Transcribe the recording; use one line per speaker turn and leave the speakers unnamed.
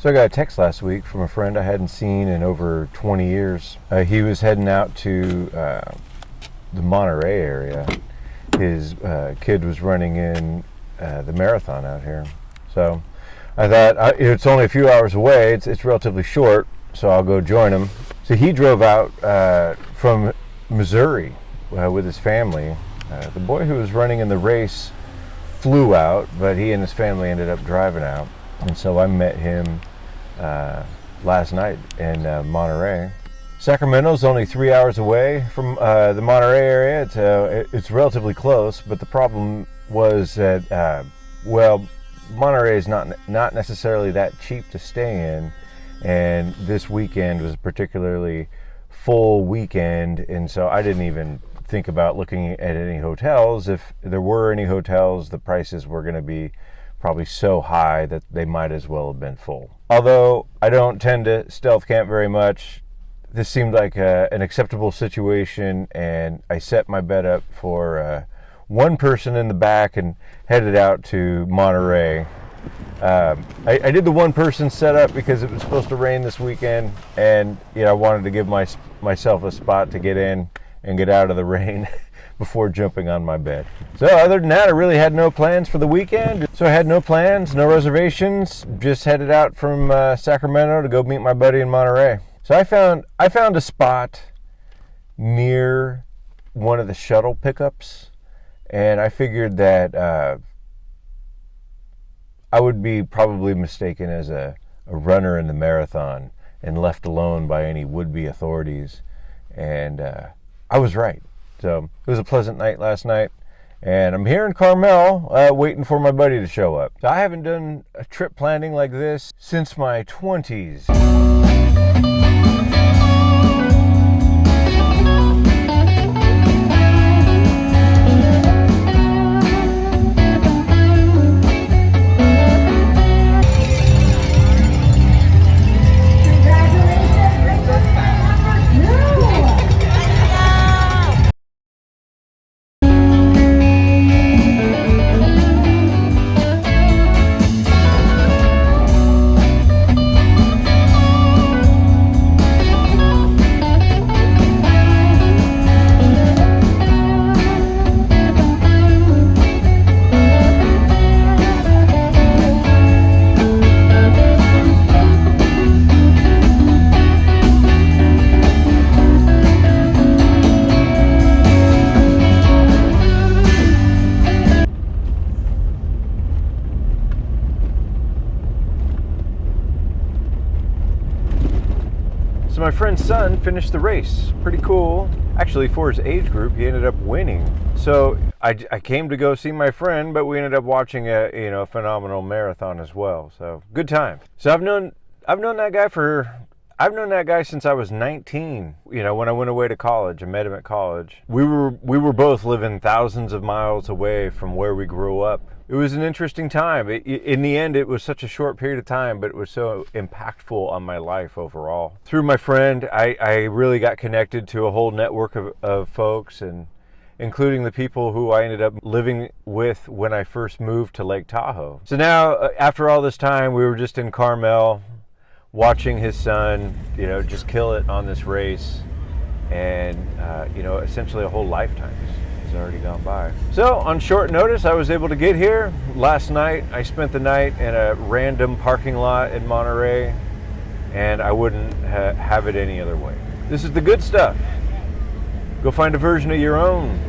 So I got a text last week from a friend I hadn't seen in over 20 years. He was heading out to the Monterey area. His kid was running in the marathon out here. So I thought, it's only a few hours away. It's relatively short, so I'll go join him. So he drove out from Missouri with his family. The boy who was running in the race flew out, but he and his family ended up driving out. And so I met him last night in Monterey. Sacramento's only 3 hours away from the Monterey area. It's relatively close, but the problem was that, Monterey is not necessarily that cheap to stay in, and this weekend was a particularly full weekend, and so I didn't even think about looking at any hotels. If there were any hotels, the prices were going to be probably so high that they might as well have been full. Although I don't tend to stealth camp very much, this seemed like an acceptable situation, and I set my bed up for one person in the back and headed out to Monterey. I did the one person setup because it was supposed to rain this weekend, and I wanted to give myself a spot to get in and get out of the rain before jumping on my bed. So other than that, I really had no plans for the weekend. So I had no plans, no reservations, just headed out from Sacramento to go meet my buddy in Monterey. So I found a spot near one of the shuttle pickups, and I figured that I would be probably mistaken as a runner in the marathon and left alone by any would-be authorities, and I was right. So it was a pleasant night last night, and I'm here in Carmel waiting for my buddy to show up. So I haven't done a trip planning like this since my 20s. So my friend's son finished the race. Pretty cool. Actually, for his age group, he ended up winning. So I came to go see my friend, but we ended up watching a phenomenal marathon as well. So good time. So I've known that guy since I was 19. When I went away to college, I met him at college. We were both living thousands of miles away from where we grew up. It was an interesting time. In the end, it was such a short period of time, but it was so impactful on my life overall. Through my friend, I really got connected to a whole network of folks, and including the people who I ended up living with when I first moved to Lake Tahoe. So now, after all this time, we were just in Carmel, watching his son, just kill it on this race, and essentially a whole lifetime has already gone by. So on short notice, I was able to get here. Last night, I spent the night in a random parking lot in Monterey, and I wouldn't have it any other way. This is the good stuff. Go find a version of your own.